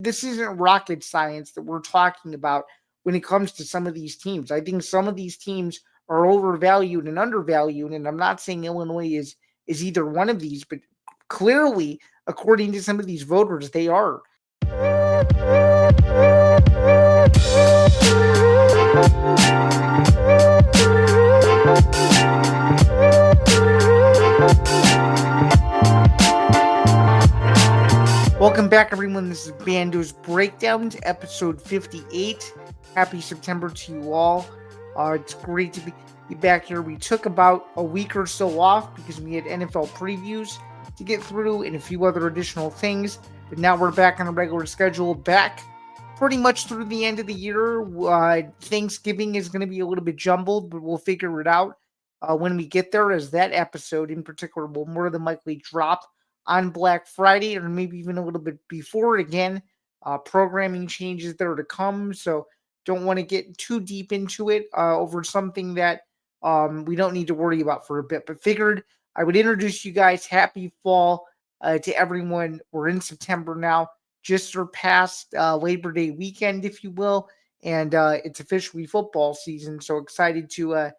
this isn't rocket science that we're talking about when it comes to some of these teams. I think some of these teams are overvalued and undervalued, and I'm not saying Illinois is either one of these, but clearly, according to some of these voters, they are. Welcome back, everyone. This is Bando's Breakdowns, episode 58. Happy September to you all. It's great to be back here. We took about a week or so off because we had NFL previews to get through and a few other additional things. But now we're back on a regular schedule, back pretty much through the end of the year. Thanksgiving is going to be a little bit jumbled, but we'll figure it out when we get there, as that episode in particular will more than likely drop on Black Friday or maybe even a little bit before. Again, programming changes that are to come, so don't want to get too deep into it over something that we don't need to worry about for a bit. But figured I would introduce you guys. Happy fall to everyone. We're in September now, just surpassed Labor Day weekend, if you will, and it's officially football season. So excited to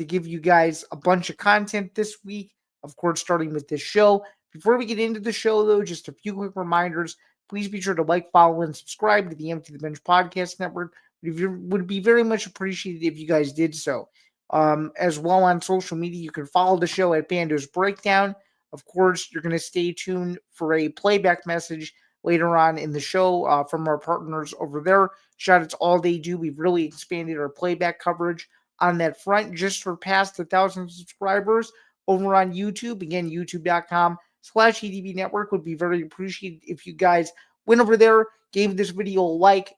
give you guys a bunch of content this week. Of course, starting with this show. Before we get into the show, though, just a few quick reminders. Please be sure to like, follow, and subscribe to the Empty the Bench Podcast Network. It would be very much appreciated if you guys did so. As well, on social media, you can follow the show at Bando's Breakdown. Of course, you're going to stay tuned for a playback message later on in the show from our partners over there. Shout out to all they do. We've really expanded our playback coverage on that front. Just surpassed 1,000 subscribers over on YouTube. Again, youtube.com/EDB Network. Would be very appreciated if you guys went over there, gave this video a like,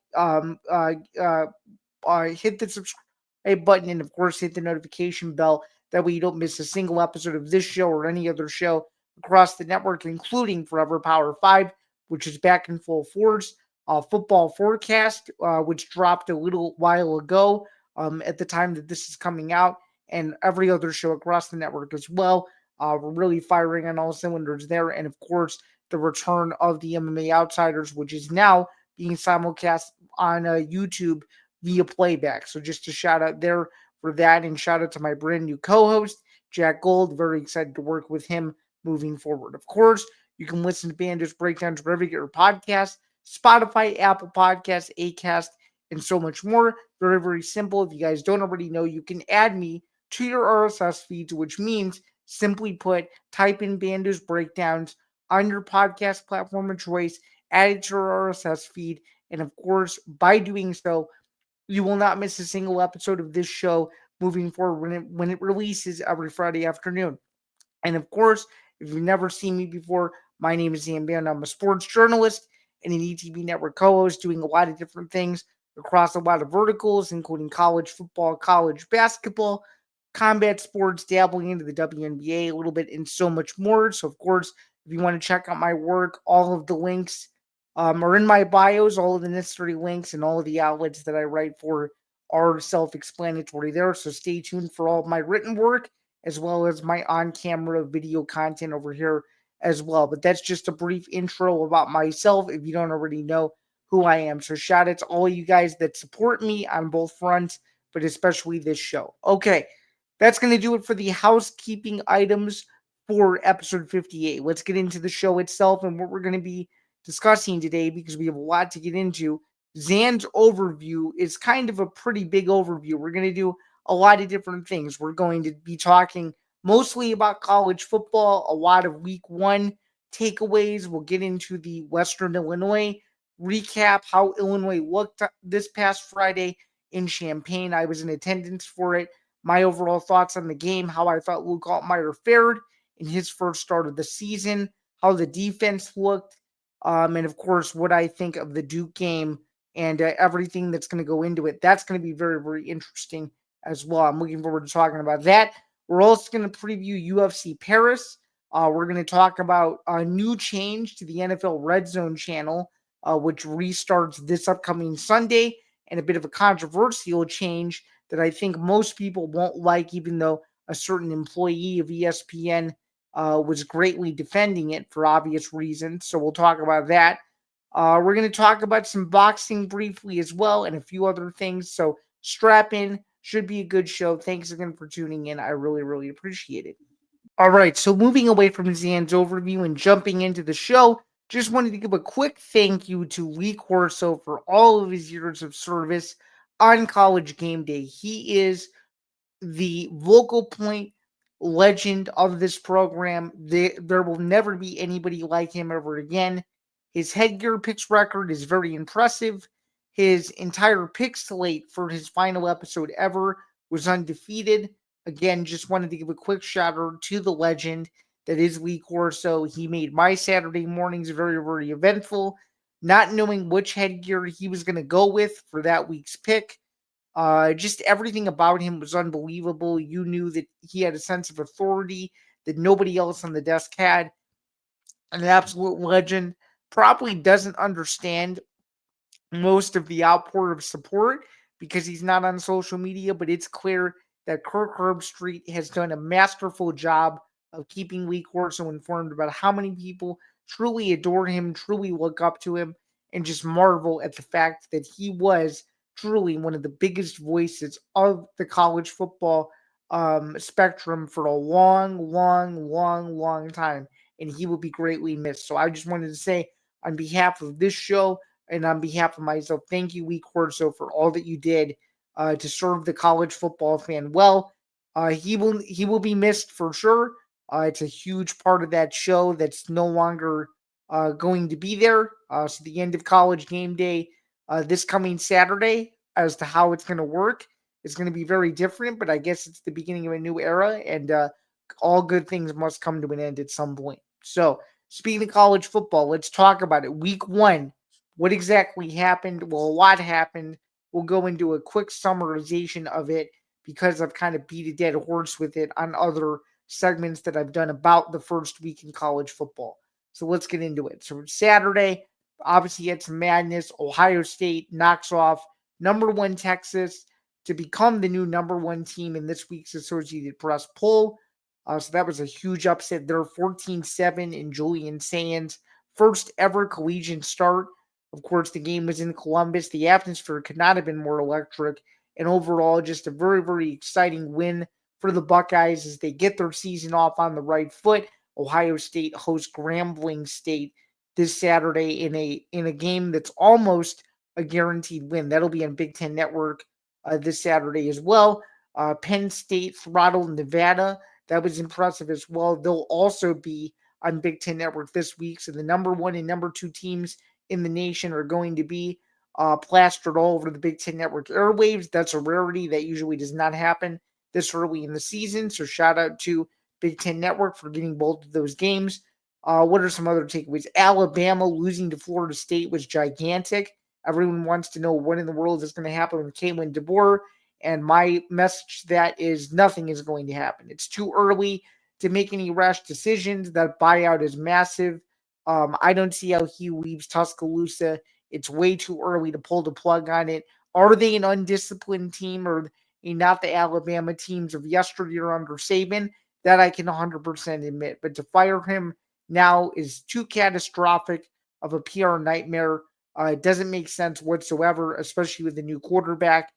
hit the subscribe button, and of course hit the notification bell. That way you don't miss a single episode of this show or any other show across the network, including Forever Power 5, which is back in full force. Football Forecast, which dropped a little while ago at the time that this is coming out, and every other show across the network as well. We're really firing on all cylinders there. And of course, the return of the MMA Outsiders, which is now being simulcast on YouTube via Playback. So just a shout out there for that. And shout out to my brand new co-host, Jack Gold. Very excited to work with him moving forward. Of course, you can listen to Bando's Breakdowns wherever you get your podcasts, Spotify, Apple Podcasts, Acast, and so much more. Very, very simple. If you guys don't already know, you can add me to your RSS feeds, which means, simply put, type in Bando's Breakdowns on your podcast platform of choice, add it to your RSS feed, and of course, by doing so, you will not miss a single episode of this show moving forward when it releases every Friday afternoon. And of course, if you've never seen me before, my name is Zain. I'm a sports journalist and an ETB Network co-host, doing a lot of different things across a lot of verticals, including college football, college basketball, combat sports, dabbling into the WNBA a little bit, and so much more. So, of course, if you want to check out my work, all of the links are in my bios. All of the necessary links and all of the outlets that I write for are self-explanatory there. So stay tuned for all of my written work, as well as my on-camera video content over here as well. But that's just a brief intro about myself if you don't already know who I am. So shout out to all you guys that support me on both fronts, but especially this show. Okay. That's going to do it for the housekeeping items for episode 58. Let's get into the show itself and what we're going to be discussing today, because we have a lot to get into. Zain's overview is kind of a pretty big overview. We're going to do a lot of different things. We're going to be talking mostly about college football, a lot of week one takeaways. We'll get into the Western Illinois recap, how Illinois looked this past Friday in Champaign. I was in attendance for it. My overall thoughts on the game, how I thought Luke Altmaier fared in his first start of the season, how the defense looked, and of course, what I think of the Duke game and everything that's going to go into it. That's going to be very, very interesting as well. I'm looking forward to talking about that. We're also going to preview UFC Paris. We're going to talk about a new change to the NFL RedZone channel, which restarts this upcoming Sunday, and a bit of a controversial change that I think most people won't like, even though a certain employee of ESPN was greatly defending it for obvious reasons. So we'll talk about that. We're going to talk about some boxing briefly as well and a few other things. So strap in. Should be a good show. Thanks again for tuning in. I really, really appreciate it. All right. So moving away from Zan's overview and jumping into the show, just wanted to give a quick thank you to Lee Corso for all of his years of service on College Game Day. He is the vocal point legend of this program. There will never be anybody like him ever again. His headgear picks record is very impressive. His entire pick slate for his final episode ever was undefeated. Again, just wanted to give a quick shout out to the legend that is Lee Corso. He made my Saturday mornings very, very eventful, not knowing which headgear he was going to go with for that week's pick. Just everything about him was unbelievable. You knew that he had a sense of authority that nobody else on the desk had. An absolute legend. Probably doesn't understand most of the outpour of support because he's not on social media, but it's clear that Kirk Herbstreit has done a masterful job of keeping Lee Corso informed about how many people truly adore him, truly look up to him, and just marvel at the fact that he was truly one of the biggest voices of the college football spectrum for a long, long, long, long time. And he will be greatly missed. So I just wanted to say, on behalf of this show, and on behalf of myself, thank you, Lee Corso, for all that you did to serve the college football fan well. He will be missed for sure. It's a huge part of that show that's no longer going to be there. So the end of College Game Day this coming Saturday, as to how it's going to work, is going to be very different. But I guess it's the beginning of a new era, and all good things must come to an end at some point. So speaking of college football, let's talk about it. Week 1. What exactly happened? Well, a lot happened. We'll go into a quick summarization of it because I've kind of beat a dead horse with it on other segments that I've done about the first week in college football. So let's get into it. So Saturday, obviously, had some madness. Ohio State knocks off number 1 Texas to become the new number 1 team in this week's Associated Press poll. So that was a huge upset there. 14-7 in Julian Sands' first ever collegiate start. Of course, the game was in Columbus. The atmosphere could not have been more electric. And overall, just a very, very exciting win for the Buckeyes as they get their season off on the right foot. Ohio State hosts Grambling State this Saturday in a game that's almost a guaranteed win. That'll be on Big Ten Network this Saturday as well. Penn State throttled Nevada. That was impressive as well. They'll also be on Big Ten Network this week. So the number 1 and number 2 teams in the nation are going to be plastered all over the Big Ten Network airwaves. That's a rarity. That usually does not happen this early in the season. So shout out to Big Ten Network for getting both of those games. What are some other takeaways? Alabama losing to Florida State was gigantic. Everyone wants to know what in the world is going to happen with Kalen DeBoer. And my message to that is nothing is going to happen. It's too early to make any rash decisions. That buyout is massive. I don't see how he leaves Tuscaloosa. It's way too early to pull the plug on it. Are they an undisciplined team or not the Alabama teams of yesteryear under Saban? That I can 100% admit. But to fire him now is too catastrophic of a PR nightmare. It doesn't make sense whatsoever, especially with the new quarterback.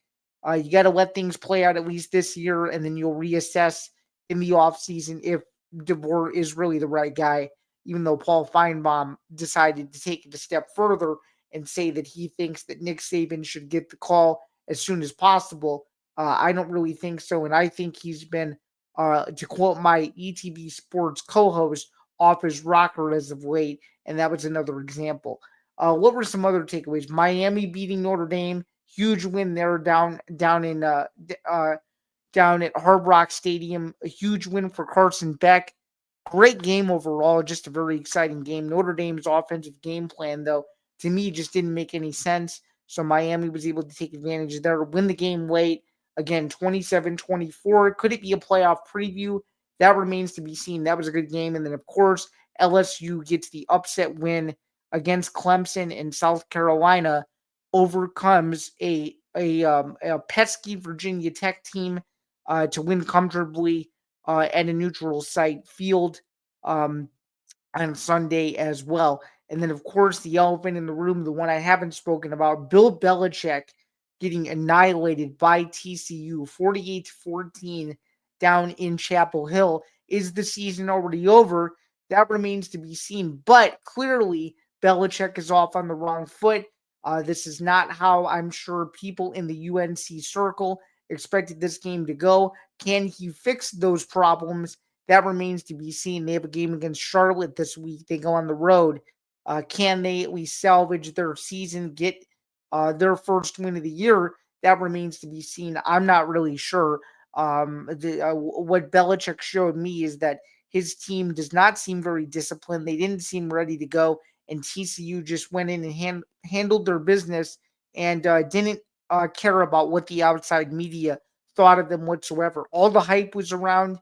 You got to let things play out at least this year, and then you'll reassess in the offseason if DeBoer is really the right guy, even though Paul Finebaum decided to take it a step further and say that he thinks that Nick Saban should get the call as soon as possible. I don't really think so, and I think he's been, to quote my ETV Sports co-host, off his rocker as of late, and that was another example. What were some other takeaways? Miami beating Notre Dame, huge win there down at Hard Rock Stadium. A huge win for Carson Beck. Great game overall, just a very exciting game. Notre Dame's offensive game plan, though, to me just didn't make any sense. So Miami was able to take advantage there, win the game late. Again, 27-24. Could it be a playoff preview? That remains to be seen. That was a good game. And then, of course, LSU gets the upset win against Clemson, and South Carolina overcomes a pesky Virginia Tech team to win comfortably at a neutral site field on Sunday as well. And then, of course, the elephant in the room, the one I haven't spoken about, Bill Belichick getting annihilated by TCU 48-14 down in Chapel Hill. Is the season already over? That remains to be seen. But clearly, Belichick is off on the wrong foot. This is not how I'm sure people in the UNC circle expected this game to go. Can he fix those problems? That remains to be seen. They have a game against Charlotte this week. They go on the road. Can they at least salvage their season, get their first win of the year? That remains to be seen. I'm not really sure. What Belichick showed me is that his team does not seem very disciplined. They didn't seem ready to go, and TCU just went in and handled their business and didn't care about what the outside media thought of them whatsoever. All the hype was around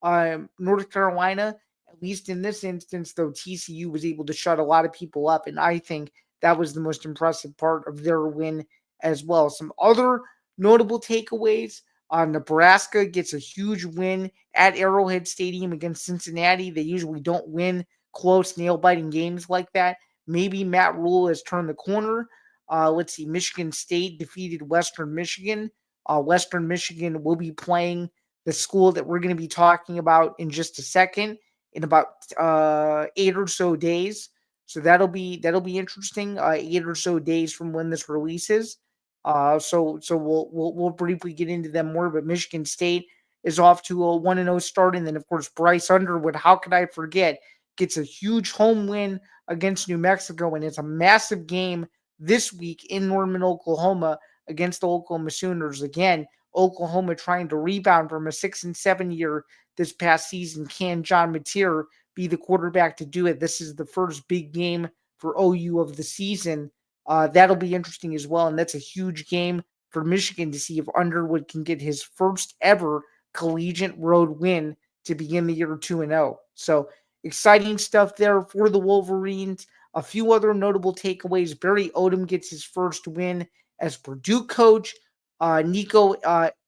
North Carolina. At least in this instance, though, TCU was able to shut a lot of people up, and I think that was the most impressive part of their win as well. Some other notable takeaways. Nebraska gets a huge win at Arrowhead Stadium against Cincinnati. They usually don't win close, nail-biting games like that. Maybe Matt Rule has turned the corner. Let's see. Michigan State defeated Western Michigan. Western Michigan will be playing the school that we're going to be talking about in just a second, in about 8 or so days. So that'll be interesting. 8 or so days from when this releases. So we'll briefly get into them more. But Michigan State is off to a 1-0 start, and then of course Bryce Underwood. How could I forget? Gets a huge home win against New Mexico, and it's a massive game this week in Norman, Oklahoma, against the Oklahoma Sooners. Again, Oklahoma trying to rebound from a 6-7 year this past season. Can John Mateer be the quarterback to do it? This is the first big game for OU of the season. That'll be interesting as well, and that's a huge game for Michigan to see if Underwood can get his first ever collegiate road win to begin the year 2-0. So exciting stuff there for the Wolverines. A few other notable takeaways. Barry Odom gets his first win as Purdue coach. Nico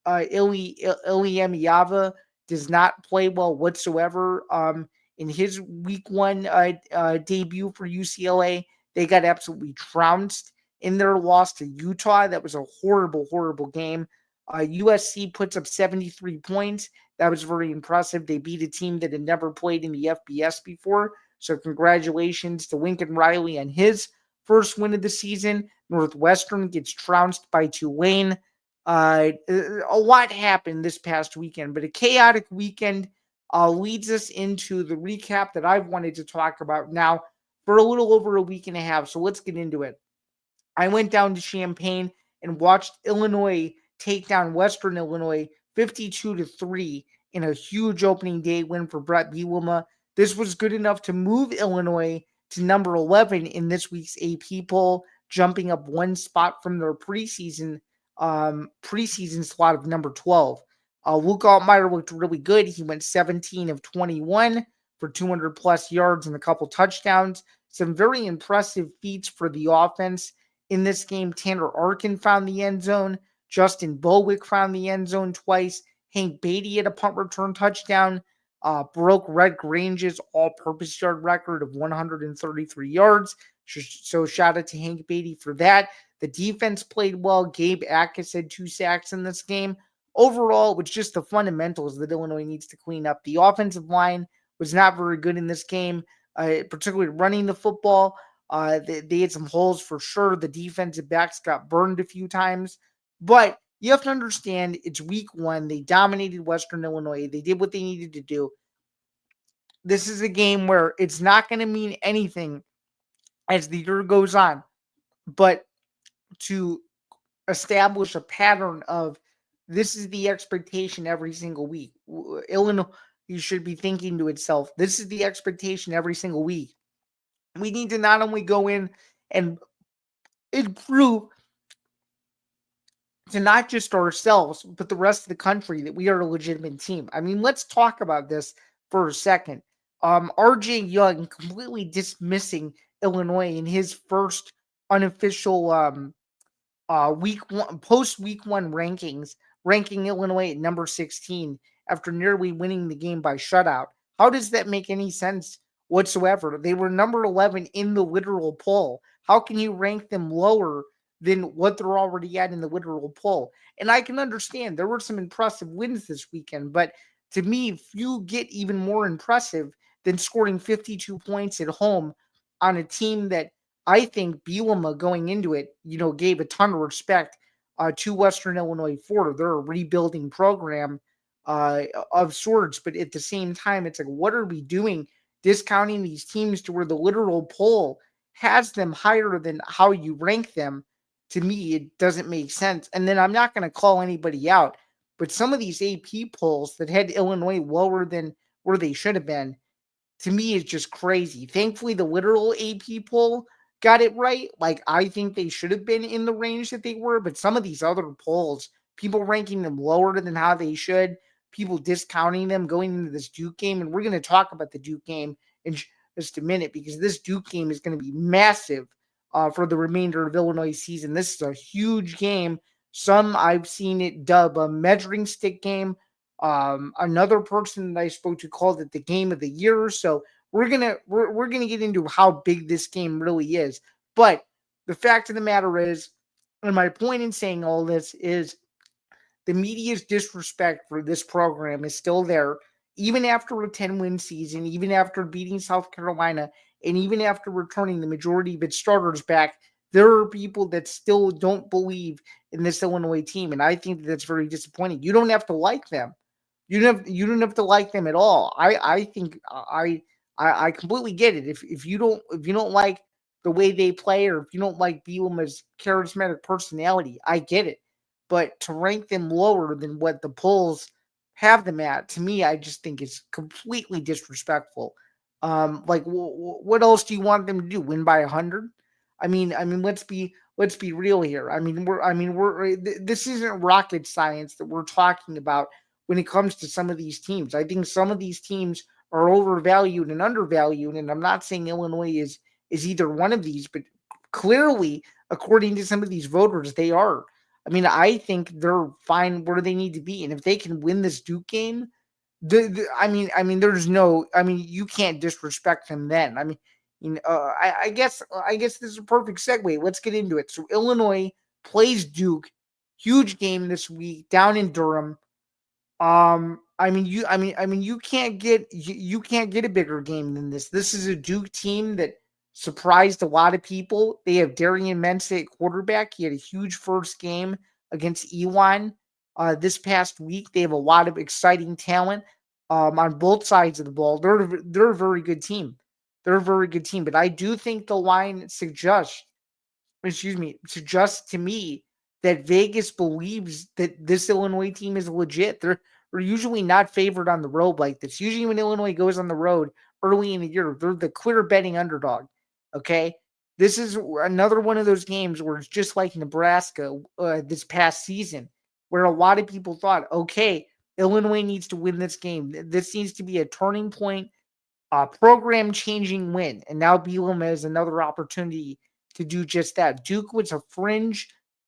Iamaleava does not play well whatsoever in his week 1 debut for UCLA. They got absolutely trounced in their loss to Utah. That was a horrible, horrible game. USC puts up 73 points. That was very impressive. They beat a team that had never played in the FBS before. So congratulations to Lincoln Riley on his first win of the season. Northwestern gets trounced by Tulane. A lot happened this past weekend, but a chaotic weekend leads us into the recap that I've wanted to talk about now for a little over a week and a half. So let's get into it. I went down to Champaign and watched Illinois take down Western Illinois 52-3 in a huge opening day win for Bret Bielema. This was good enough to move Illinois to number 11 in this week's AP poll, jumping up one spot from their preseason slot of number 12. Luke Altmaier looked really good. He went 17 of 21 for 200 plus yards and a couple touchdowns. Some very impressive feats for the offense in this game. Tanner Arkin found the end zone. Justin Bowick found the end zone twice. Hank Beatty had a punt return touchdown. Broke Red Grange's all-purpose yard record of 133 yards. So shout out to Hank Beatty for that. The defense played well. Gabe Akis had 2 sacks in this game. Overall, it was just the fundamentals that Illinois needs to clean up. The offensive line was not very good in this game, particularly running the football. They had some holes for sure. The defensive backs got burned a few times. But you have to understand, it's week 1. They dominated Western Illinois. They did what they needed to do. This is a game where it's not going to mean anything as the year goes on. But to establish a pattern of this is the expectation every single week. Illinois, you should be thinking to itself, this is the expectation every single week. We need to not only go in and improve to not just ourselves, but the rest of the country that we are a legitimate team. I mean, let's talk about this for a second. RJ Young completely dismissing Illinois in his first unofficial week 1 post week 1 rankings, ranking Illinois at number 16 after nearly winning the game by shutout. How does that make any sense? whatsoever. They were number 11 in the literal poll. How can you rank them lower than what they're already at in the literal poll? And I can understand there were some impressive wins this weekend, but to me, if you get even more impressive than scoring 52 points at home on a team that I think Bielema going into it, gave a ton of respect to Western Illinois for. They're a rebuilding program of sorts, but at the same time, it's like, what are we doing discounting these teams to where the literal poll has them higher than how you rank them? To me, it doesn't make sense. And then I'm not going to call anybody out, but some of these AP polls that had Illinois lower than where they should have been, to me, is just crazy. Thankfully, the literal AP poll got it right. Like, I think they should have been in the range that they were, but some of these other polls, people ranking them lower than how they should, people discounting them going into this Duke game. And we're going to talk about the Duke game in just a minute because this Duke game is going to be massive for the remainder of Illinois season. This is a huge game. Some I've seen it dub a measuring stick game. Another person that I spoke to called it the game of the year. So we're gonna get into how big this game really is. But the fact of the matter is, and my point in saying all this is, the media's disrespect for this program is still there, even after a 10-win season, even after beating South Carolina, and even after returning the majority of its starters back. There are people that still don't believe in this Illinois team, and I think that's very disappointing. You don't have to like them. You don't have to like them at all. I think I completely get it. If you don't like the way they play, or if you don't like Bielema's charismatic personality, I get it. But to rank them lower than what the polls have them at, to me, I just think it's completely disrespectful. Like, what else do you want them to do? Win by 100? I mean, let's be real here. This isn't rocket science that we're talking about when it comes to some of these teams. I think some of these teams are overvalued and undervalued, and I'm not saying Illinois is either one of these, but clearly, according to some of these voters, they are. I think they're fine where they need to be, and if they can win this Duke game, there's no. You can't disrespect them. Then, I guess this is a perfect segue. Let's get into it. So Illinois plays Duke, huge game this week down in Durham. You can't get a bigger game than this. This is a Duke team that surprised a lot of people. They have Darian Mensah at quarterback. He had a huge first game against Elon this past week. They have a lot of exciting talent on both sides of the ball. They're a very good team. They're a very good team, but I do think the line suggests to me that Vegas believes that this Illinois team is legit. They're usually not favored on the road like this. Usually, when Illinois goes on the road early in the year, they're the clear betting underdog. Okay. This is another one of those games where it's just like Nebraska this past season, where a lot of people thought, okay, Illinois needs to win this game. This needs to be a turning point, program changing win. And now Bielema has another opportunity to do just that. Duke was a fringe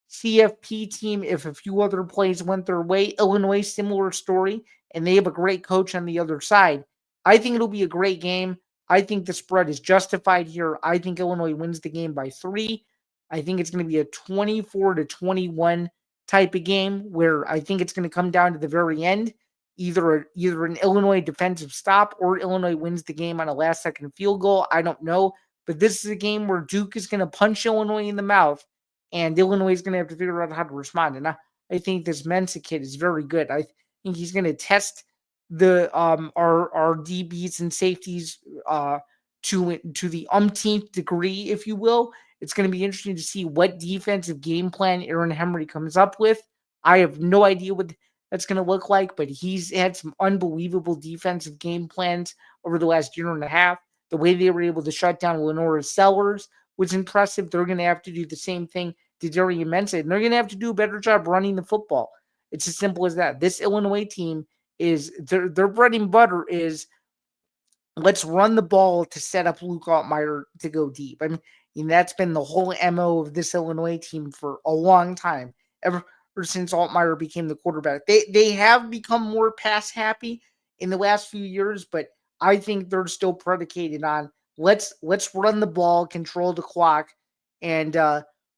CFP team if a few other plays went their way. Illinois, similar story, and they have a great coach on the other side. I think it'll be a great game. I think the spread is justified here. I think Illinois wins the game by 3. I think it's going to be a 24-21 type of game where I think it's going to come down to the very end. Either an Illinois defensive stop or Illinois wins the game on a last second field goal. I don't know. But this is a game where Duke is going to punch Illinois in the mouth, and Illinois is going to have to figure out how to respond. And I think this Mensah kid is very good. I think he's going to test our DBs and safeties to the umpteenth degree, if you will. It's going to be interesting to see what defensive game plan Aaron Henry comes up with. I have no idea what that's going to look like, but he's had some unbelievable defensive game plans over the last year and a half. The way they were able to shut down Lenora Sellers was impressive. They're going to have to do the same thing to Darian Mensah, and they're going to have to do a better job running the football. It's as simple as that. This Illinois team is their bread and butter is let's run the ball to set up Luke Altmaier to go deep. That's been the whole MO of this Illinois team for a long time, ever since Altmaier became the quarterback. They have become more pass happy in the last few years, but I think they're still predicated on let's run the ball, control the clock, and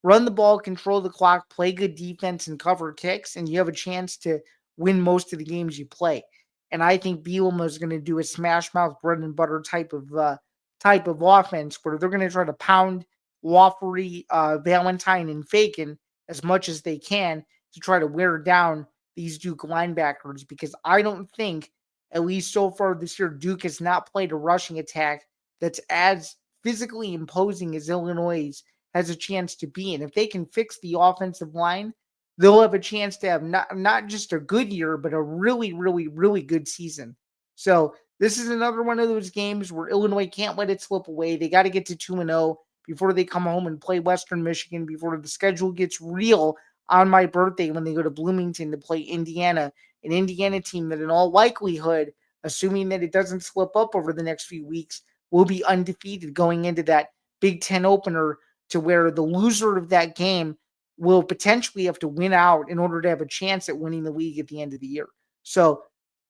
run the ball, control the clock, play good defense, and cover kicks, and you have a chance to win most of the games you play. And I think Bielema is going to do a smash mouth bread and butter type of offense where they're going to try to pound Wofford, Valentine, and Fagan as much as they can to try to wear down these Duke linebackers, because I don't think, at least so far this year, Duke has not played a rushing attack that's as physically imposing as Illinois has a chance to be. And if they can fix the offensive line, they'll have a chance to have not just a good year, but a really, really, really good season. So this is another one of those games where Illinois can't let it slip away. They got to get to 2-0 before they come home and play Western Michigan, before the schedule gets real on my birthday when they go to Bloomington to play Indiana, an Indiana team that in all likelihood, assuming that it doesn't slip up over the next few weeks, will be undefeated going into that Big Ten opener, to where the loser of that game will potentially have to win out in order to have a chance at winning the league at the end of the year. So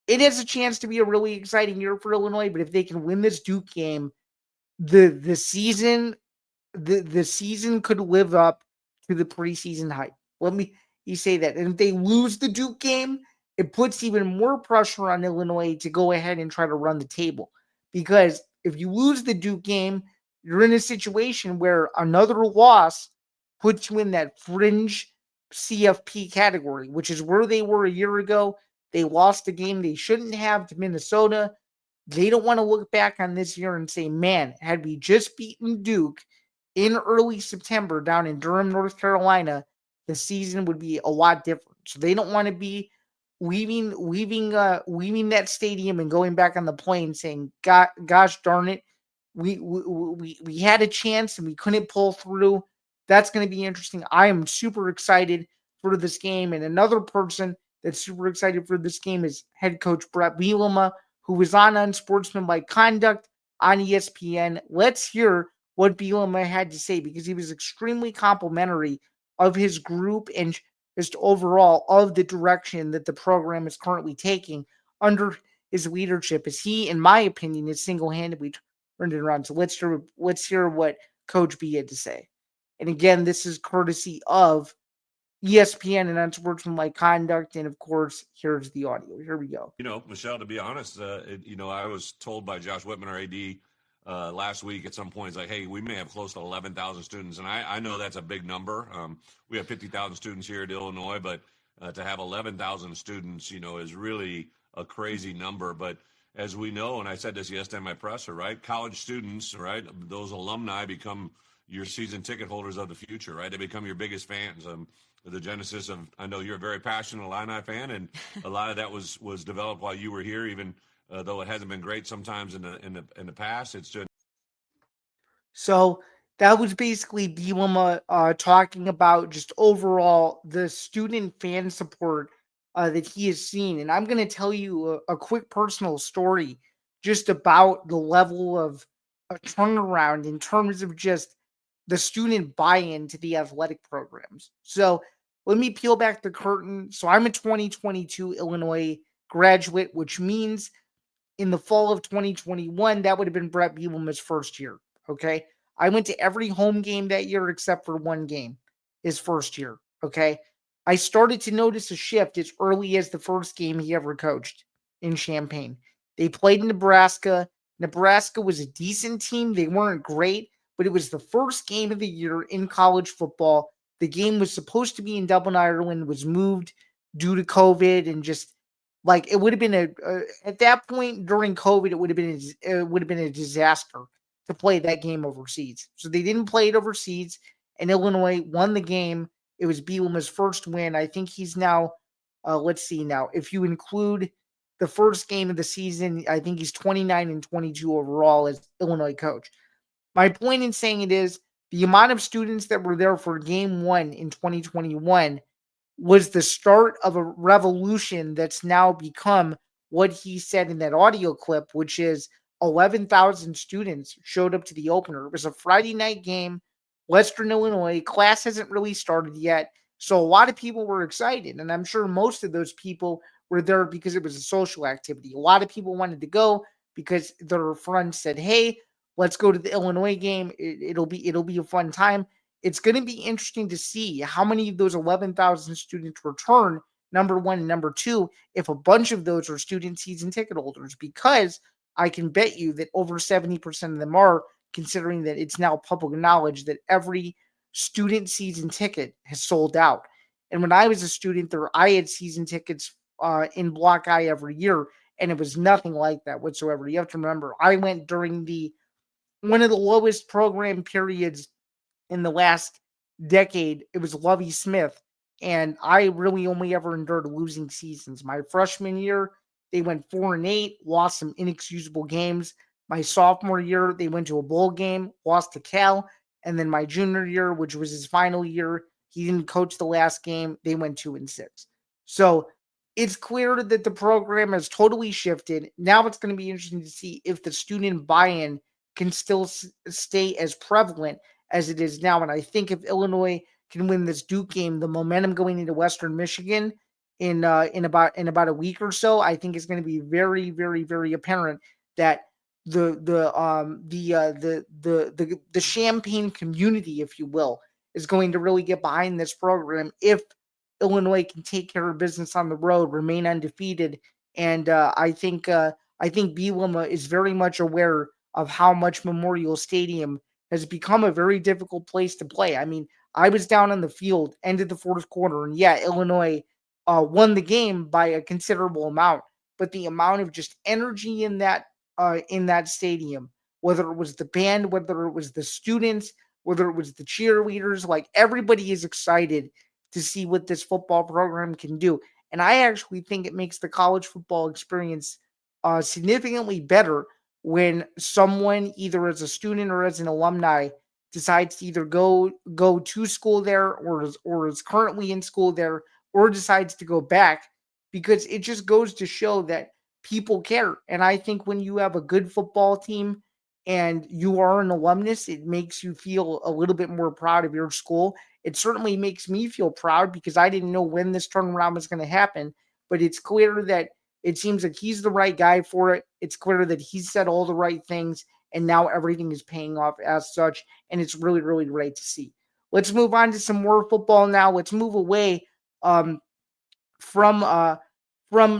it has a chance to be a really exciting year for Illinois, but if they can win this Duke game, the season the season could live up to the preseason hype. Let me you say that. And if they lose the Duke game, it puts even more pressure on Illinois to go ahead and try to run the table. Because if you lose the Duke game, you're in a situation where another loss puts you in that fringe CFP category, which is where they were a year ago. They lost a game they shouldn't have to Minnesota. They don't want to look back on this year and say, man, had we just beaten Duke in early September down in Durham, North Carolina, the season would be a lot different. So they don't want to be leaving that stadium and going back on the plane saying, gosh darn it, we had a chance and we couldn't pull through. That's going to be interesting. I am super excited for this game. And another person that's super excited for this game is head coach Bret Bielema, who was on Unsportsmanlike Conduct on ESPN. Let's hear what Bielema had to say, because he was extremely complimentary of his group and just overall of the direction that the program is currently taking under his leadership, as he, in my opinion, is single-handedly turned it around. So let's hear what Coach B had to say. And again, this is courtesy of ESPN and Unsportsmanlike Conduct. And of course, here's the audio. Here we go. Michelle, to be honest, I was told by Josh Whitman, our AD, last week at some point, it's like, hey, we may have close to 11,000 students. And I know that's a big number. We have 50,000 students here at Illinois, but to have 11,000 students, is really a crazy number. But as we know, and I said this yesterday in my presser, right, college students, right, those alumni become your season ticket holders of the future, right? They become your biggest fans. The genesis of, I know you're a very passionate Illini fan, and a lot of that was developed while you were here, even though it hasn't been great sometimes in the past. It's just So that was basically Bielema talking about just overall the student fan support that he has seen. And I'm going to tell you a quick personal story just about the level of a turnaround in terms of just the student buy-in to the athletic programs. So let me peel back the curtain. So I'm a 2022 Illinois graduate, which means in the fall of 2021, that would have been Bret Bielema's first year. Okay. I went to every home game that year except for one game, his first year. Okay. I started to notice a shift as early as the first game he ever coached in Champaign. They played in Nebraska. Nebraska was a decent team. They weren't great, but it was the first game of the year in college football. The game was supposed to be in Dublin, Ireland, was moved due to COVID, and just like it would have been at that point during COVID, it would have been a disaster to play that game overseas. So they didn't play it overseas, and Illinois won the game. It was Bielema's first win. I think he's now, let's see now, if you include the first game of the season, I think he's 29-22 overall as Illinois coach. My point in saying it is the amount of students that were there for game one in 2021 was the start of a revolution that's now become what he said in that audio clip, which is 11,000 students showed up to the opener. It was a Friday night game, Western Illinois. Class hasn't really started yet. So a lot of people were excited. And I'm sure most of those people were there because it was a social activity. A lot of people wanted to go. because their friends said, "Hey, let's go to the Illinois game. It'll be a fun time." It's going to be interesting to see how many of those 11,000 students return. Number one, and number two, if a bunch of those are student season ticket holders, because I can bet you that over 70% of them are, considering that it's now public knowledge that every student season ticket has sold out. And when I was a student there, I had season tickets in Block I every year, and it was nothing like that whatsoever. You have to remember, I went during the one of the lowest program periods in the last decade. It was Lovie Smith, and I really only ever endured losing seasons. My freshman year, they went 4-8, lost some inexcusable games. My sophomore year, they went to a bowl game, lost to Cal, and then my junior year, which was his final year, he didn't coach the last game. They went 2-6. So it's clear that the program has totally shifted. Now it's going to be interesting to see if the student buy-in can still stay as prevalent as it is now. And I think if Illinois can win this Duke game, the momentum going into Western Michigan in about a week or so, I think is going to be very, very, very apparent that the Champaign community, if you will, is going to really get behind this program if Illinois can take care of business on the road, remain undefeated, and I think Bielema is very much aware of how much Memorial Stadium has become a very difficult place to play. I mean, I was down on the field, end of the fourth quarter, and yeah, Illinois won the game by a considerable amount. But the amount of just energy in that stadium, whether it was the band, whether it was the students, whether it was the cheerleaders, like everybody is excited to see what this football program can do. And I actually think it makes the college football experience significantly better when someone, either as a student or as an alumni, decides to either go to school there, or is currently in school there, or decides to go back, because it just goes to show that people care. And I think when you have a good football team and you are an alumnus, it makes you feel a little bit more proud of your school. It certainly makes me feel proud because I didn't know when this turnaround was going to happen, but it's clear that it seems like he's the right guy for it. It's clear that he said all the right things, and now everything is paying off as such, and it's really, really great to see. Let's move on to some more football now. Let's move away um, from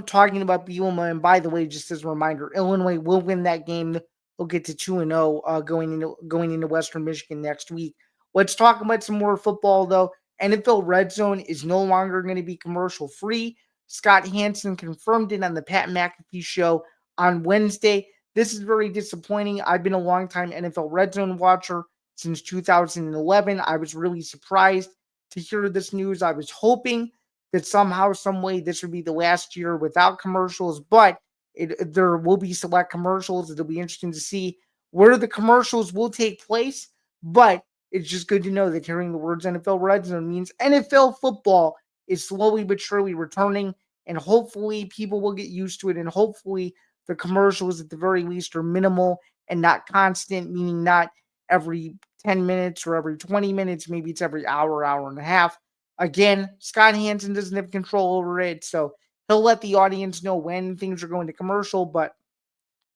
talking about Bielema. And by the way, just as a reminder, Illinois will win that game. They'll get to 2-0 going into Western Michigan next week. Let's talk about some more football though. NFL RedZone is no longer going to be commercial free. Scott Hansen confirmed it on the Pat McAfee show on Wednesday. This is very disappointing. I've been a longtime NFL RedZone watcher since 2011. I was really surprised to hear this news. I was hoping that somehow, some way, this would be the last year without commercials, but there will be select commercials. It'll be interesting to see where the commercials will take place, but it's just good to know that hearing the words NFL Red Zone means NFL football is slowly but surely returning, and hopefully people will get used to it, and hopefully the commercials at the very least are minimal and not constant, meaning not every 10 minutes or every 20 minutes. Maybe it's every hour, hour and a half. Again, Scott Hansen doesn't have control over it, so he'll let the audience know when things are going to commercial, but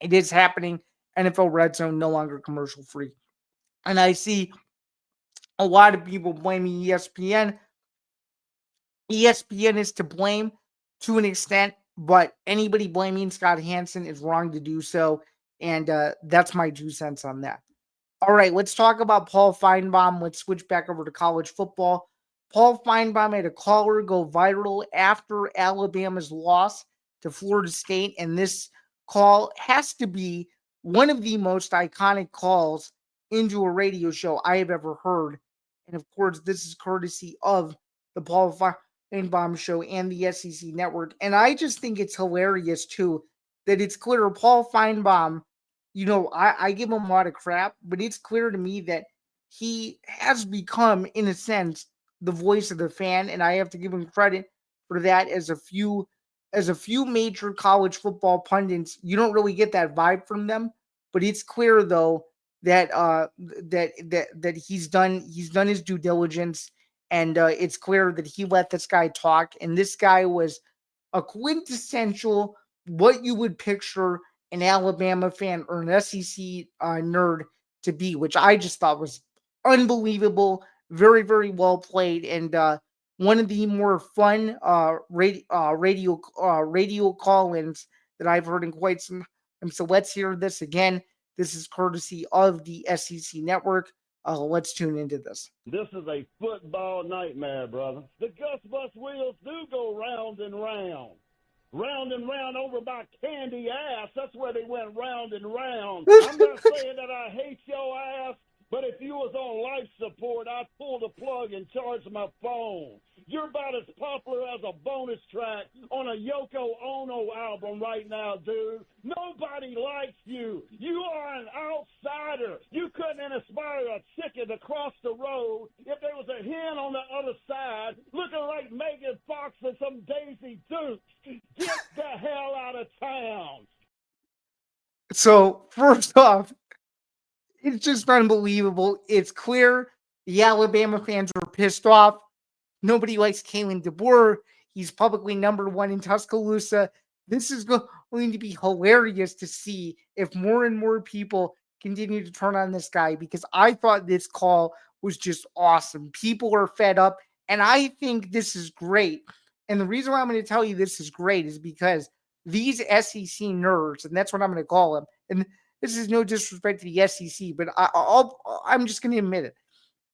it is happening. NFL Red Zone no longer commercial free. And I see a lot of people blaming ESPN. ESPN is to blame to an extent, but anybody blaming Scott Hansen is wrong to do so. And that's my 2 cents on that. All right, let's talk about Paul Finebaum. Let's switch back over to college football. Paul Finebaum had a caller go viral after Alabama's loss to Florida State, and this call has to be one of the most iconic calls into a radio show I have ever heard. And of course, this is courtesy of the Paul Finebaum show and the SEC network. And I just think it's hilarious, too, that it's clear Paul Finebaum, I give him a lot of crap, but it's clear to me that he has become, in a sense, the voice of the fan, and I have to give him credit for that. As a few major college football pundits, you don't really get that vibe from them, but it's clear though that that he's done his due diligence, and it's clear that he let this guy talk, and this guy was a quintessential what you would picture an Alabama fan or an SEC nerd to be, which I just thought was unbelievable. Very, very well played, and one of the more fun radio call-ins that I've heard in quite some time. So let's hear this again. This is courtesy of the SEC Network. Let's tune into this. This is a football nightmare, brother. The Gus Bus wheels do go round and round. Round and round over by Candy Ass. That's where they went round and round. I'm not saying that I hate your ass, but if you was on life support, I'd pull the plug and charge my phone. You're about as popular as a bonus track on a Yoko Ono album right now, dude. Nobody likes you. You are an outsider. You couldn't inspire a chicken to cross the road if there was a hen on the other side looking like Megan Fox and some Daisy Dukes. Get the hell out of town. So, first off, it's just unbelievable. It's clear the Alabama fans were pissed off. Nobody likes Kalen DeBoer. He's publicly number one in Tuscaloosa. This is going to be hilarious to see if more and more people continue to turn on this guy, because I thought this call was just awesome. People are fed up, and I think this is great. And the reason why I'm going to tell you this is great is because these SEC nerds, and that's what I'm going to call them, and this is no disrespect to the SEC, but I'm just going to admit it.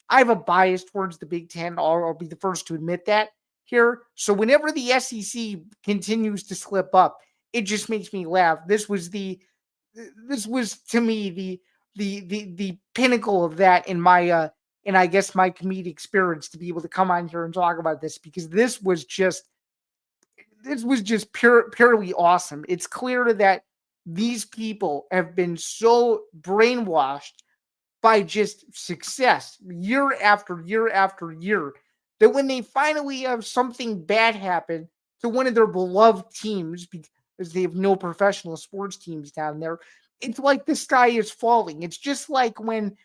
I have a bias towards the Big Ten. I'll be the first to admit that here. So whenever the SEC continues to slip up, it just makes me laugh. This was to me the pinnacle of that in my and I guess my comedic spirits to be able to come on here and talk about this, because this was just purely awesome. It's clear that these people have been so brainwashed by just success year after year after year that when they finally have something bad happen to one of their beloved teams, because they have no professional sports teams down there, it's like the sky is falling. It's just like when,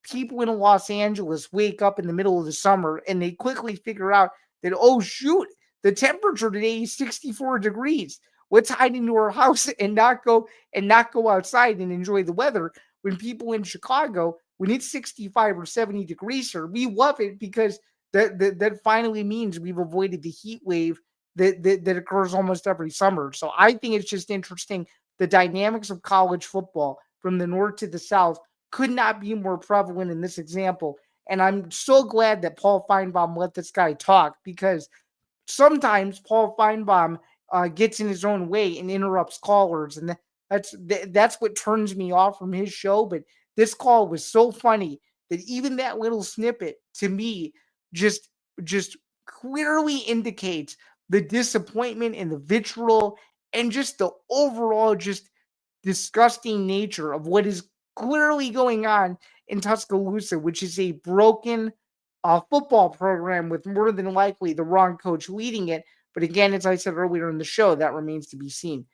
people in Los Angeles wake up in the middle of the summer and they quickly figure out that, oh, shoot, the temperature today is 64 degrees. Let's hide into our house and not go outside and enjoy the weather. When people in Chicago, when it's 65 or 70 degrees here, we love it because that finally means we've avoided the heat wave that occurs almost every summer. So I think it's just interesting. The dynamics of college football from the north to the south could not be more prevalent in this example. And I'm so glad that Paul Finebaum let this guy talk, because sometimes Paul Finebaum gets in his own way and interrupts callers, and that's what turns me off from his show. But this call was so funny that even that little snippet to me just clearly indicates the disappointment and the vitriol and just the overall just disgusting nature of what is clearly going on in Tuscaloosa, which is a broken football program with more than likely the wrong coach leading it. But again, as I said earlier in the show, that remains to be seen.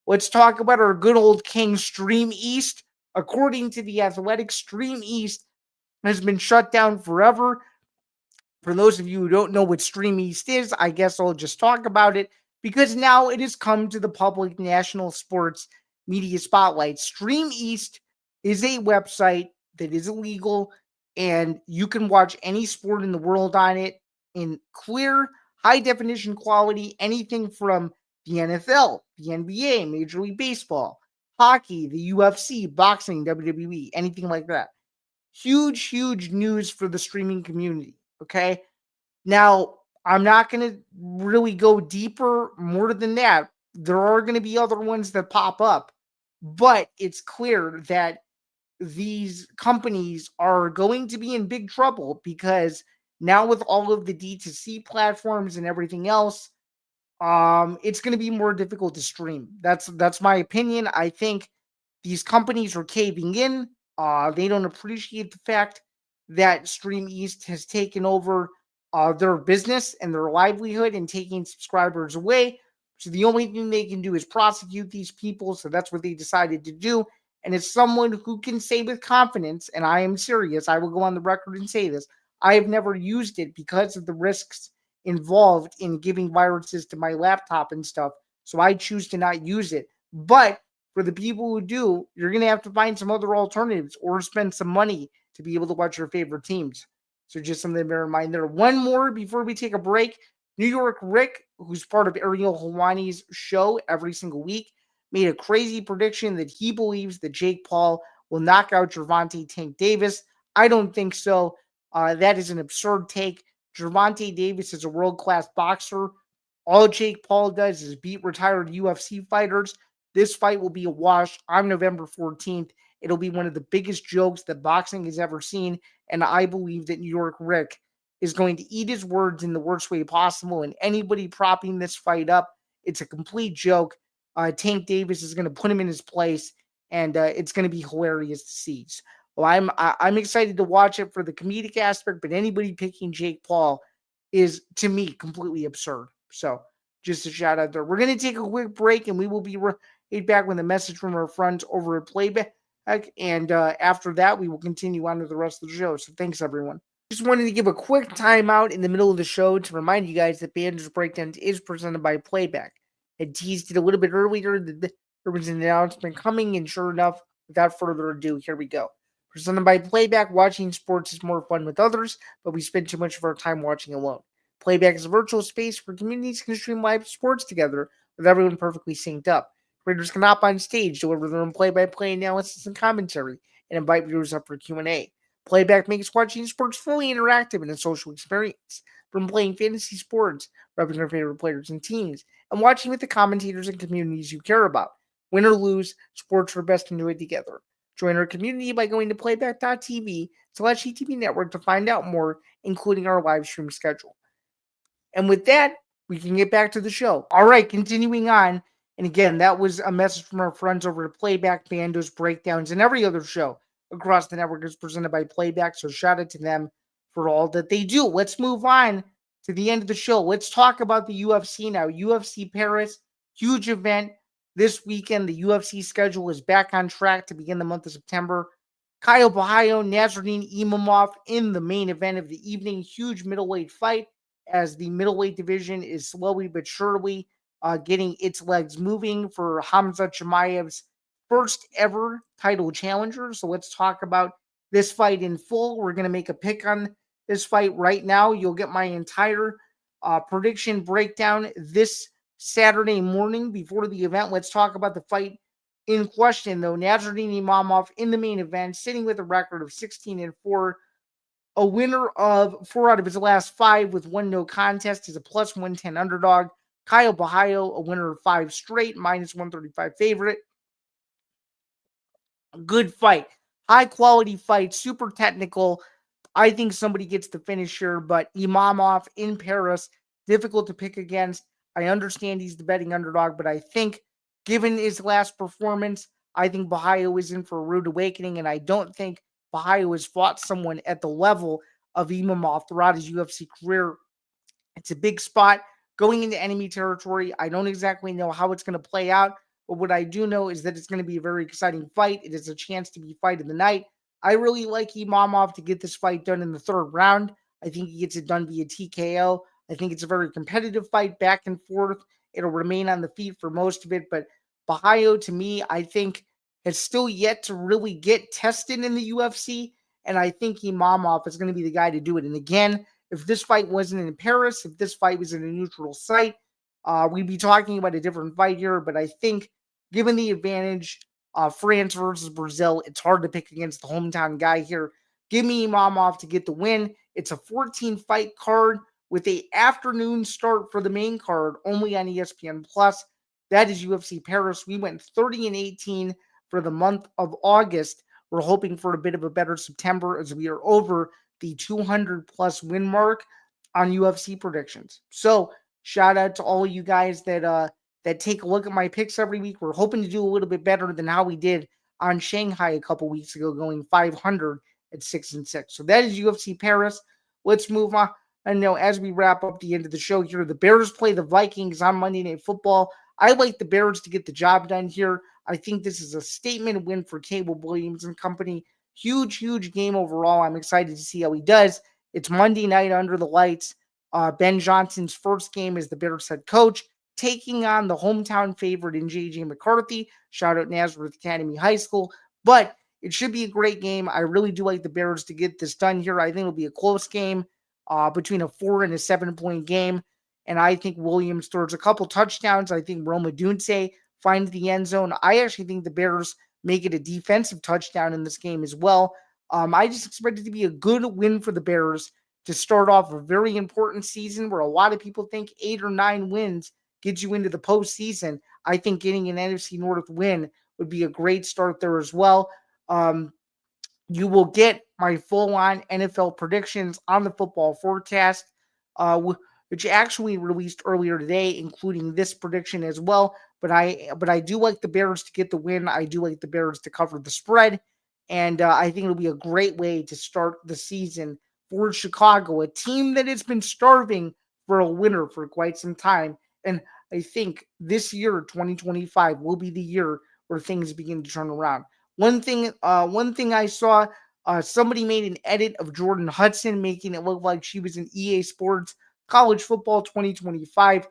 Let's talk about our good old king, StreamEast. According to the Athletic, StreamEast has been shut down forever. For those of you who don't know what StreamEast is, I guess I'll just talk about it, because now it has come to the public national sports media spotlight. StreamEast is a website that is illegal, and you can watch any sport in the world on it in clear, high-definition quality, anything from the NFL, the NBA, Major League Baseball, hockey, the UFC, boxing, WWE, anything like that. Huge, huge news for the streaming community, okay? Now, I'm not going to really go deeper more than that. There are going to be other ones that pop up, but it's clear that these companies are going to be in big trouble, because now with all of the D2C platforms and everything else, it's going to be more difficult to stream. That's my opinion. I think these companies are caving in. They don't appreciate the fact that StreamEast has taken over their business and their livelihood and taking subscribers away. So the only thing they can do is prosecute these people. So that's what they decided to do. And as someone who can say with confidence, and I am serious, I will go on the record and say this, I have never used it because of the risks involved in giving viruses to my laptop and stuff. So I choose to not use it. But for the people who do, you're going to have to find some other alternatives or spend some money to be able to watch your favorite teams. So just something to bear in mind there. One more before we take a break. New York Ric, who's part of Ariel Helwani's show every single week, made a crazy prediction that he believes that Jake Paul will knock out Gervonta Tank Davis. I don't think so. That is an absurd take. Gervonta Davis is a world-class boxer. All Jake Paul does is beat retired UFC fighters. This fight will be a wash on November 14th. It'll be one of the biggest jokes that boxing has ever seen, and I believe that New York Ric is going to eat his words in the worst way possible, and anybody propping this fight up, it's a complete joke. Tank Davis is going to put him in his place, and it's going to be hilarious to see. Well, I'm excited to watch it for the comedic aspect, but anybody picking Jake Paul is, to me, completely absurd. So just a shout out there. We're going to take a quick break, and we will be right back with a message from our friends over at Playback. And after that, we will continue on to the rest of the show. So thanks, everyone. Just wanted to give a quick timeout in the middle of the show to remind you guys that Bando's Breakdowns is presented by Playback. I teased it a little bit earlier that there was an announcement coming, and sure enough, without further ado, here we go. Presented by Playback, watching sports is more fun with others, but we spend too much of our time watching alone. Playback is a virtual space where communities can stream live sports together with everyone perfectly synced up. Creators can hop on stage, deliver their own play-by-play analysis and commentary, and invite viewers up for Q&A. Playback makes watching sports fully interactive and a social experience. From playing fantasy sports, repping your favorite players and teams, and watching with the commentators and communities you care about. Win or lose, sports are best to do it together. Join our community by going to playback.tv/ETV Network to find out more, including our live stream schedule. And with that, we can get back to the show. All right, continuing on. And again, that was a message from our friends over at Playback, Bando's Breakdowns, and every other show across the network is presented by Playback. So shout out to them for all that they do. Let's move on to the end of the show. Let's talk about the UFC now. UFC Paris, huge event this weekend. The UFC schedule is back on track to begin the month of September. Kyle Bahio, Nasruddin Imavov in the main event of the evening. Huge middleweight fight as the middleweight division is slowly but surely getting its legs moving for Hamza Chimaev's first ever title challenger. So let's talk about this fight in full. We're going to make a pick on this fight right now. You'll get my entire prediction breakdown this Saturday morning before the event. Let's talk about the fight in question, though. Nasruddin Imavov in the main event, sitting with a record of 16-4. A winner of 4 out of his last 5 with 1 no contest. He's a plus 110 underdog. Kyle Bahio, a winner of 5 straight, minus 135 favorite. Good fight. High quality fight, super technical. I think somebody gets the finish here, but Imavov in Paris, difficult to pick against. I understand he's the betting underdog, but I think given his last performance, I think Bahio is in for a rude awakening, and I don't think Bahio has fought someone at the level of Imavov throughout his UFC career. It's a big spot going into enemy territory. I don't exactly know how it's going to play out, but what I do know is that it's going to be a very exciting fight. It is a chance to be fight of the night. I really like Imavov to get this fight done in the 3rd round. I think he gets it done via TKO. I think it's a very competitive fight, back and forth. It'll remain on the feet for most of it, but Bahio, to me, I think has still yet to really get tested in the UFC, and I think Imavov is going to be the guy to do it. And again, if this fight wasn't in Paris, if this fight was in a neutral site, we'd be talking about a different fight here. But I think given the advantage, France versus Brazil, it's hard to pick against the hometown guy here. Give me Imavov to get the win. It's a 14-fight card with an afternoon start for the main card, only on ESPN+. That is UFC Paris. We went 30-18 for the month of August. We're hoping for a bit of a better September as we are over the 200-plus win mark on UFC predictions. So shout out to all of you guys that take a look at my picks every week. We're hoping to do a little bit better than how we did on Shanghai a couple weeks ago, going 500 at 6-6. So that is UFC Paris. Let's move on. I know as we wrap up the end of the show here, the Bears play the Vikings on Monday Night Football. I like the Bears to get the job done here. I think this is a statement win for Caleb Williams and company. Huge, huge game overall. I'm excited to see how he does. It's Monday night under the lights. Ben Johnson's first game as the Bears head coach. taking on the hometown favorite in J.J. McCarthy. Shout out Nazareth Academy High School. But it should be a great game. I really do like the Bears to get this done here. I think it'll be a close game, between a 4 and a 7-point game. And I think Williams throws a couple touchdowns. I think Roma Dunce finds the end zone. I actually think the Bears make it a defensive touchdown in this game as well. I just expect it to be a good win for the Bears to start off a very important season where a lot of people think 8 or 9 wins gets you into the postseason. I think getting an NFC North win would be a great start there as well. You will get my full-on NFL predictions on the football forecast, which actually released earlier today, including this prediction as well. But I do like the Bears to get the win. I do like the Bears to cover the spread, and I think it'll be a great way to start the season for Chicago, a team that has been starving for a winner for quite some time. And I think this year, 2025, will be the year where things begin to turn around. One thing I saw, somebody made an edit of Jordon Hudson, making it look like she was in EA Sports College Football 2025.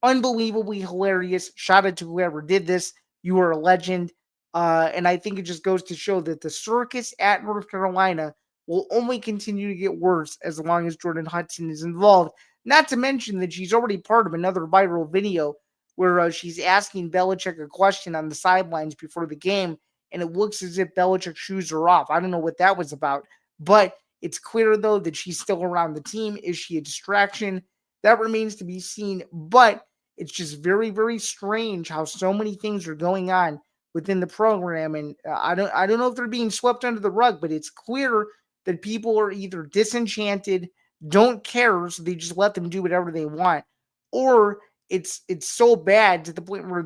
Unbelievably hilarious. Shout out to whoever did this. You are a legend. And I think it just goes to show that the circus at North Carolina will only continue to get worse as long as Jordon Hudson is involved. Not to mention that she's already part of another viral video where she's asking Belichick a question on the sidelines before the game, and it looks as if Belichick's shoes are off. I don't know what that was about, but it's clear, though, that she's still around the team. Is she a distraction? That remains to be seen, but it's just very, very strange how so many things are going on within the program, and I don't know if they're being swept under the rug, but it's clear that people are either disenchanted, don't care, so they just let them do whatever they want, or it's so bad to the point where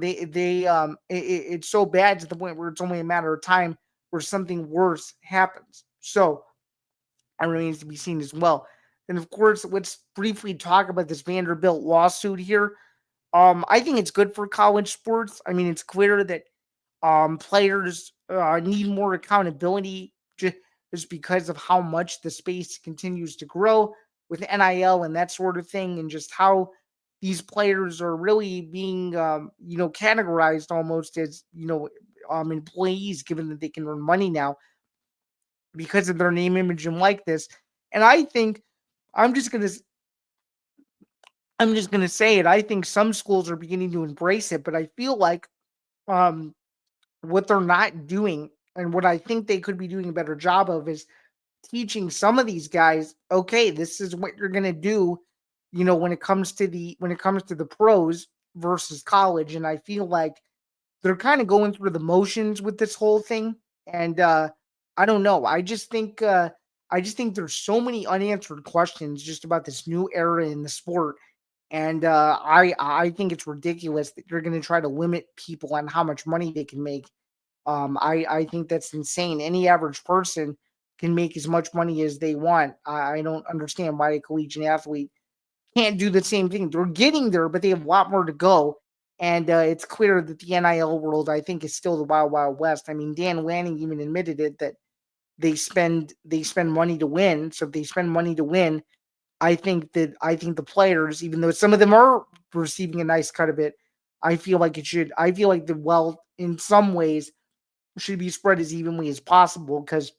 it's so bad to the point where it's only a matter of time where something worse happens. So it remains to be seen as well. And of course, let's briefly talk about this Vanderbilt lawsuit here. I think it's good for college sports. I mean, it's clear that players need more accountability just because of how much the space continues to grow with NIL and that sort of thing, and just how these players are really being, categorized almost as, employees, given that they can earn money now because of their name, image, and likeness. And I think I'm just gonna say it. I think some schools are beginning to embrace it, but I feel like um, what they're not doing, and what I think they could be doing a better job of, is teaching some of these guys, okay, this is what you're gonna do, when it comes to the pros versus college. And I feel like they're kind of going through the motions with this whole thing. And I don't know. I just think there's so many unanswered questions just about this new era in the sport. And I think it's ridiculous that you're going to try to limit people on how much money they can make. I think that's insane. Any average person can make as much money as they want. I don't understand why a collegiate athlete can't do the same thing. They're getting there, but they have a lot more to go. And it's clear that the NIL world, I think, is still the wild, wild west. I mean, Dan Lanning even admitted it, that they spend money to win. So if they spend money to win, I think the players, even though some of them are receiving a nice cut of it, I feel like the wealth in some ways should be spread as evenly as possible, because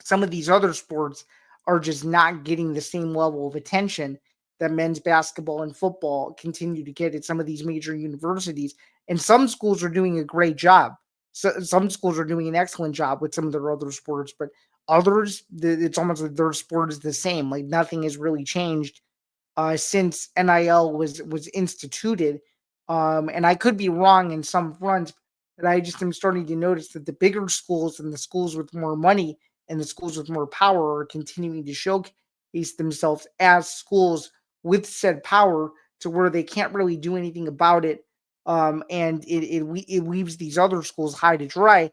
some of these other sports are just not getting the same level of attention that men's basketball and football continue to get at some of these major universities. And some schools are doing a great job. So some schools are doing an excellent job with some of their other sports, but others, it's almost like their sport is the same. Like nothing has really changed since NIL was instituted. And I could be wrong in some fronts, but I just am starting to notice that the bigger schools and the schools with more money and the schools with more power are continuing to showcase themselves as schools with said power, to where they can't really do anything about it. And it leaves these other schools high to dry,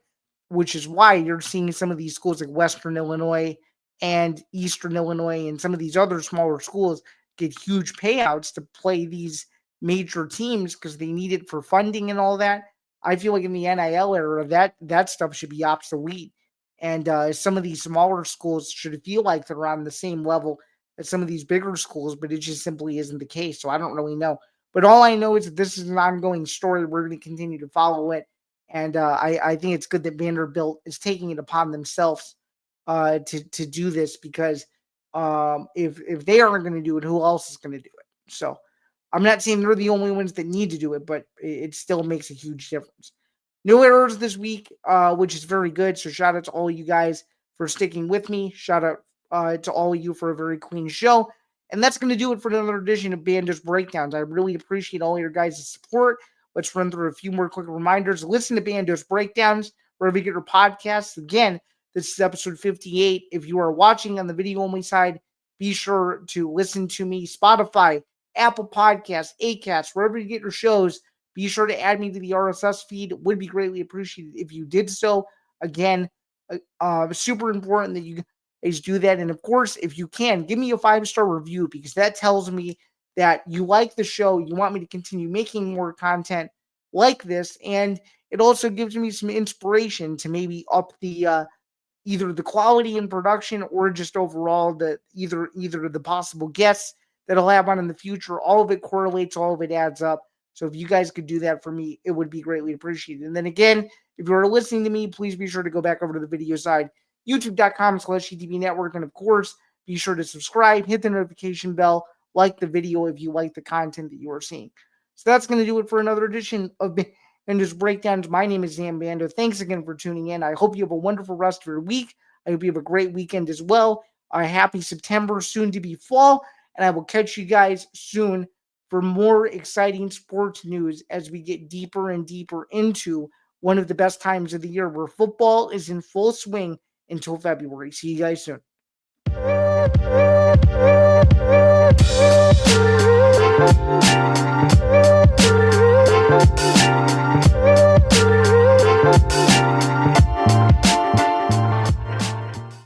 which is why you're seeing some of these schools like Western Illinois and Eastern Illinois and some of these other smaller schools get huge payouts to play these major teams because they need it for funding and all that. I feel like in the NIL era, that stuff should be obsolete. And some of these smaller schools should feel like they're on the same level as some of these bigger schools, but it just simply isn't the case. So I don't really know. But all I know is that this is an ongoing story. We're going to continue to follow it. And I think it's good that Vanderbilt is taking it upon themselves to do this, because if they aren't going to do it, who else is going to do it? So I'm not saying they're the only ones that need to do it, but it still makes a huge difference. No errors this week, which is very good. So shout out to all you guys for sticking with me. Shout out to all of you for a very clean show. And that's going to do it for another edition of Bando's Breakdowns. I really appreciate all your guys' support. Let's run through a few more quick reminders. Listen to Bando's Breakdowns wherever you get your podcasts. Again, this is episode 58. If you are watching on the video-only side, be sure to listen to me. Spotify, Apple Podcasts, Acast, wherever you get your shows, be sure to add me to the RSS feed. It would be greatly appreciated if you did so. Again, super important that you guys do that. And of course, if you can, give me a 5-star review, because that tells me that you like the show, you want me to continue making more content like this, and it also gives me some inspiration to maybe up the either the quality in production or just overall the either the possible guests that I'll have on in the future. All of it correlates, all of it adds up. So if you guys could do that for me, it would be greatly appreciated. And then again, if you're listening to me, please be sure to go back over to the video side, youtube.com/GTV Network. And of course, be sure to subscribe, hit the notification bell, like the video if you like the content that you are seeing. So that's going to do it for another edition of Bando's Breakdowns. My name is Zain Bando. Thanks again for tuning in. I hope you have a wonderful rest of your week. I hope you have a great weekend as well. A happy September, soon to be fall. And I will catch you guys soon for more exciting sports news as we get deeper and deeper into one of the best times of the year, where football is in full swing until February. See you guys soon.